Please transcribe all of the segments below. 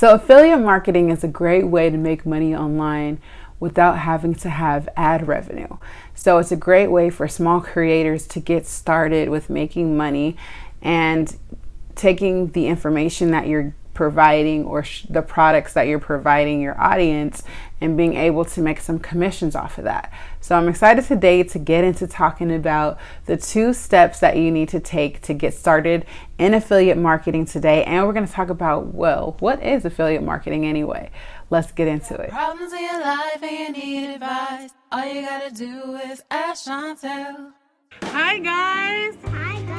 So affiliate marketing is a great way to make money online without having to have ad revenue. So it's a great way for small creators to get started with making money and taking the information that you're providing or the products that you're providing your audience and being able to make some commissions off of that. So I'm excited today to get into talking about the 2 steps that you need to take to get started in affiliate marketing today. And we're going to talk about, well, what is affiliate marketing anyway? Let's get into it. Problems in your life and you need advice. All you gotta do is ask Chauntel. Hi guys. Hi guys.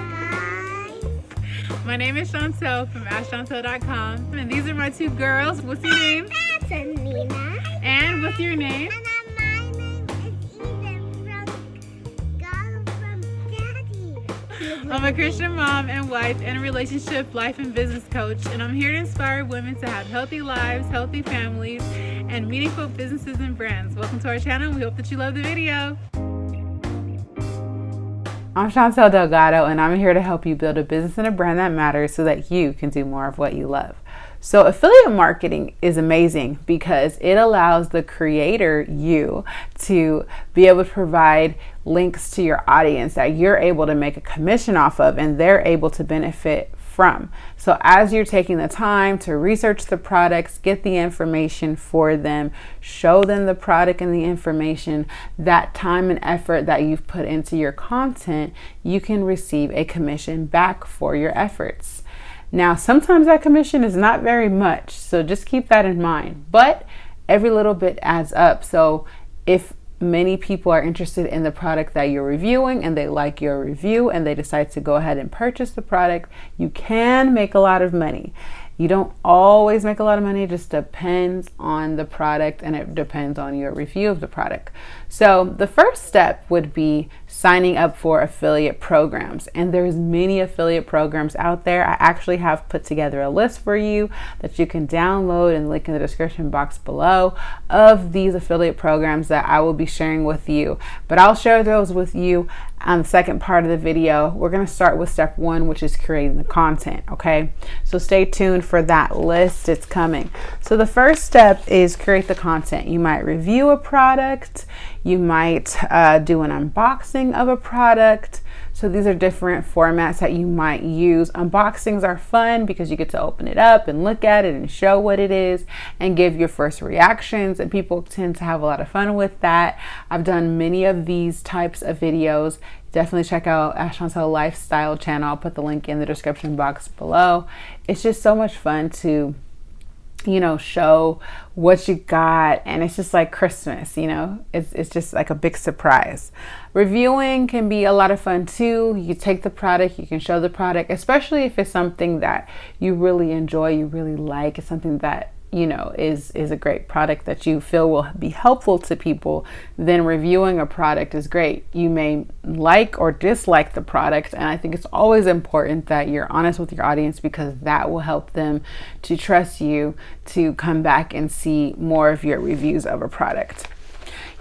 My name is Chauntel from AskChauntel.com, and these are my 2 girls. What's your name? That's Nina. And what's your name? And my name is Eden from Daddy. I'm a Christian mom and wife and a relationship, life, and business coach, and I'm here to inspire women to have healthy lives, healthy families, and meaningful businesses and brands. Welcome to our channel. We hope that you love the video. I'm Chauntel Delgado, and I'm here to help you build a business and a brand that matters so that you can do more of what you love. So affiliate marketing is amazing because it allows the creator, you, to be able to provide links to your audience that you're able to make a commission off of and they're able to benefit from. So as you're taking the time to research the products, get the information for them, show them the product and the information, that time and effort that you've put into your content, you can receive a commission back for your efforts. Now, sometimes that commission is not very much, so just keep that in mind, but every little bit adds up. So if many people are interested in the product that you're reviewing and they like your review and they decide to go ahead and purchase the product, you can make a lot of money. You don't always make a lot of money. It just depends on the product and it depends on your review of the product. So the first step would be signing up for affiliate programs. And there's many affiliate programs out there. I actually have put together a list for you that you can download and link in the description box below of these affiliate programs that I will be sharing with you. But I'll share those with you on the second part of the video. We're going to start with step 1, which is creating the content. Okay, so stay tuned for that list. It's coming. So the first step is create the content. You might review a product. You might do an unboxing of a product. So these are different formats that you might use. Unboxings are fun because you get to open it up and look at it and show what it is and give your first reactions, and people tend to have a lot of fun with that. I've done many of these types of videos. Definitely check out Chauntel Lifestyle channel. I'll put the link in the description box below. It's just so much fun to, you know, show what you got, and it's just like Christmas, you know, it's just like a big surprise. Reviewing can be a lot of fun too. You take the product, you can show the product, especially if it's something that you really enjoy, you really like. It's something that, you know, is a great product that you feel will be helpful to people. Then reviewing a product is great. You may like or dislike the product, and I think it's always important that you're honest with your audience because that will help them to trust you to come back and see more of your reviews of a product.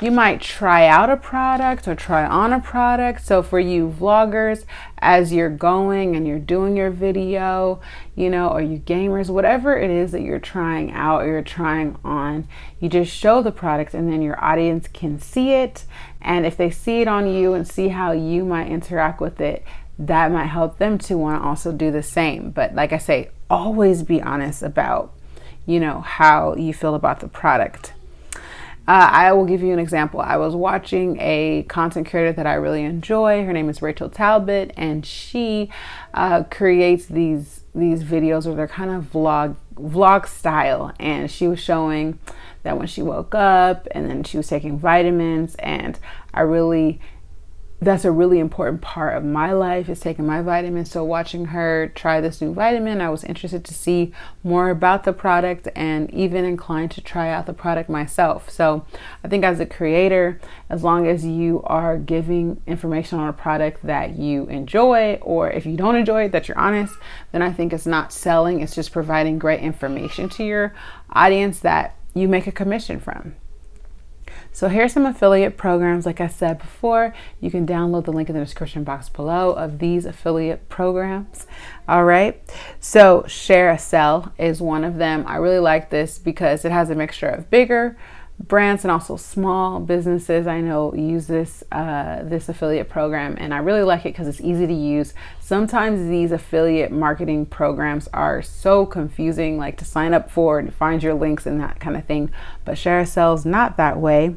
You might try out a product or try on a product. So for you vloggers, as you're going and you're doing your video, you know, or you gamers, whatever it is that you're trying out or you're trying on, you just show the product and then your audience can see it. And if they see it on you and see how you might interact with it, that might help them to want to also do the same. But like I say, always be honest about, you know, how you feel about the product. I will give you an example. I was watching a content creator that I really enjoy. Her name is Rachel Talbot, and she creates these videos where they're kind of vlog style. And she was showing that when she woke up and then she was taking vitamins, and that's a really important part of my life, is taking my vitamins. So watching her try this new vitamin, I was interested to see more about the product and even inclined to try out the product myself. So I think as a creator, as long as you are giving information on a product that you enjoy, or if you don't enjoy it, that you're honest, then I think it's not selling, it's just providing great information to your audience that you make a commission from. So here's some affiliate programs. Like I said before, you can download the link in the description box below of these affiliate programs. All right. So Share a Sell is one of them. I really like this because it has a mixture of bigger brands and also small businesses I know use this affiliate program, and I really like it because it's easy to use. Sometimes these affiliate marketing programs are so confusing, like to sign up for and find your links and that kind of thing, but Share a Sell's not that way.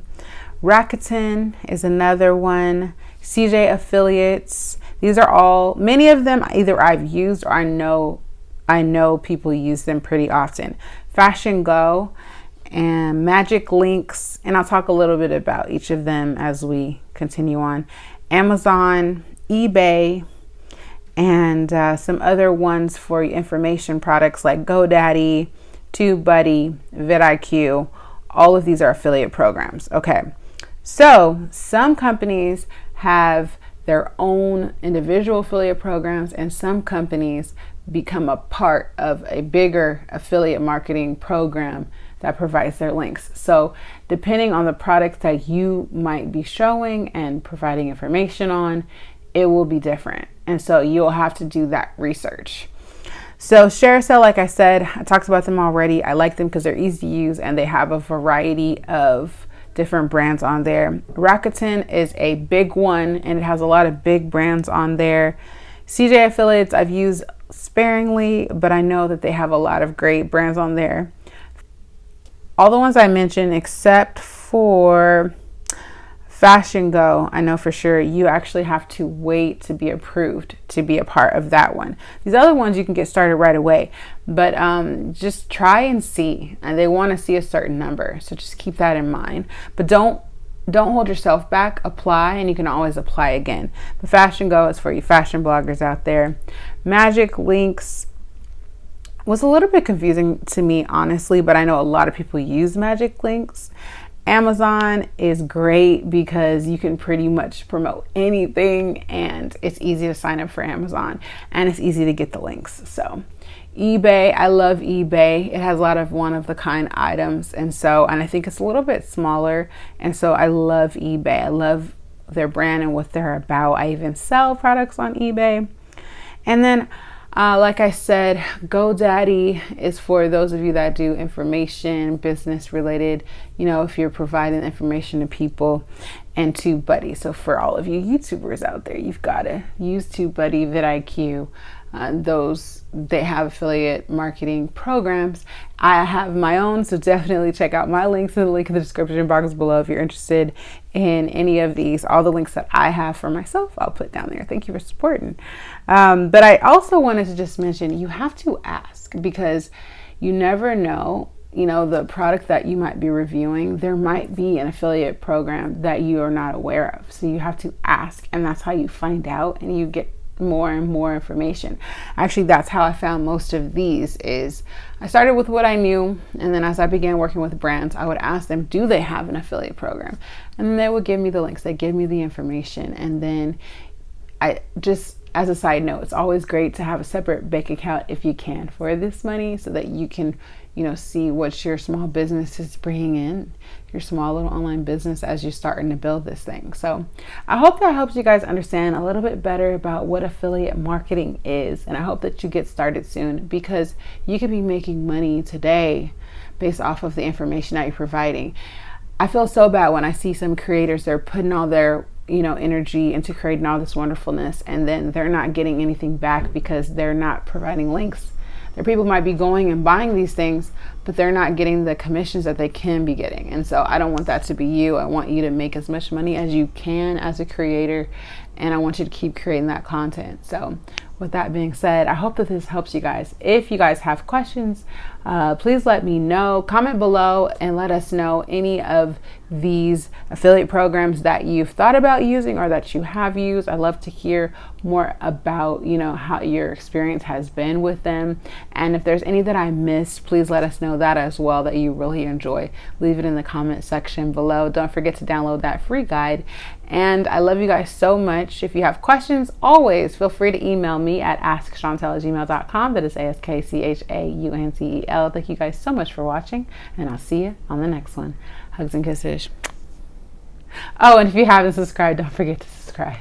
Rakuten is another one. CJ Affiliates. These are all, many of them either I've used or I know people use them pretty often. Fashion Go and Magic Links, and I'll talk a little bit about each of them as we continue on. Amazon, eBay, and some other ones for information products like GoDaddy, TubeBuddy, vidIQ. All of these are affiliate programs. Okay, so some companies have their own individual affiliate programs, and some companies become a part of a bigger affiliate marketing program that provides their links. So depending on the product that you might be showing and providing information on, it will be different. And so you'll have to do that research. So Share a Sell, like I said, I talked about them already. I like them because they're easy to use and they have a variety of different brands on there. Rakuten is a big one and it has a lot of big brands on there. CJ Affiliates I've used sparingly, but I know that they have a lot of great brands on there. All the ones I mentioned except for Fashion Go, I know for sure you actually have to wait to be approved to be a part of that one. These other ones you can get started right away, but just try and see. And they want to see a certain number, so just keep that in mind. But don't hold yourself back. Apply, and you can always apply again. But Fashion Go is for you fashion bloggers out there. Magic Links was a little bit confusing to me, honestly, but I know a lot of people use Magic Links. Amazon is great because you can pretty much promote anything and it's easy to sign up for Amazon and it's easy to get the links. So eBay, I love eBay. It has a lot of one-of-the-kind items, and I think it's a little bit smaller, and so I love eBay. I love their brand and what they're about. I even sell products on eBay. And then like I said, GoDaddy is for those of you that do information, business related, if you're providing information to people, and TubeBuddy. So for all of you YouTubers out there, you've got to use TubeBuddy, vidIQ. They have affiliate marketing programs. I have my own, so definitely check out my links in the link in the description box below if you're interested in any of these. All the links that I have for myself, I'll put down there. Thank you for supporting. But I also wanted to just mention, you have to ask, because you never know, the product that you might be reviewing, there might be an affiliate program that you are not aware of. So you have to ask, and that's how you find out and you get more and more information. Actually, that's how I found most of these. Is I started with what I knew, and then as I began working with brands, I would ask them, do they have an affiliate program? And then they would give me the links, they give me the information. And then I just, as a side note, it's always great to have a separate bank account if you can for this money, so that you can see what your small business is bringing in, your small little online business, as you're starting to build this thing. So I hope that helps you guys understand a little bit better about what affiliate marketing is. And I hope that you get started soon, because you could be making money today based off of the information that you're providing. I feel so bad when I see some creators, they're putting all their energy into creating all this wonderfulness, and then they're not getting anything back because they're not providing links. Their people might be going and buying these things, but they're not getting the commissions that they can be getting. And so I don't want that to be you. I want you to make as much money as you can as a creator, and I want you to keep creating that content. So with that being said, I hope that this helps you guys. If you guys have questions, please let me know. Comment below and let us know any of these affiliate programs that you've thought about using or that you have used. I'd love to hear more about, how your experience has been with them. And if there's any that I missed, please let us know that as well, that you really enjoy. Leave it in the comment section below. Don't forget to download that free guide. And I love you guys so much. If you have questions, always feel free to email me at askchauntel@gmail.com. That is AskChauntel. Thank you guys so much for watching, and I'll see you on the next one. Hugs and kisses. Oh, and if you haven't subscribed, don't forget to subscribe.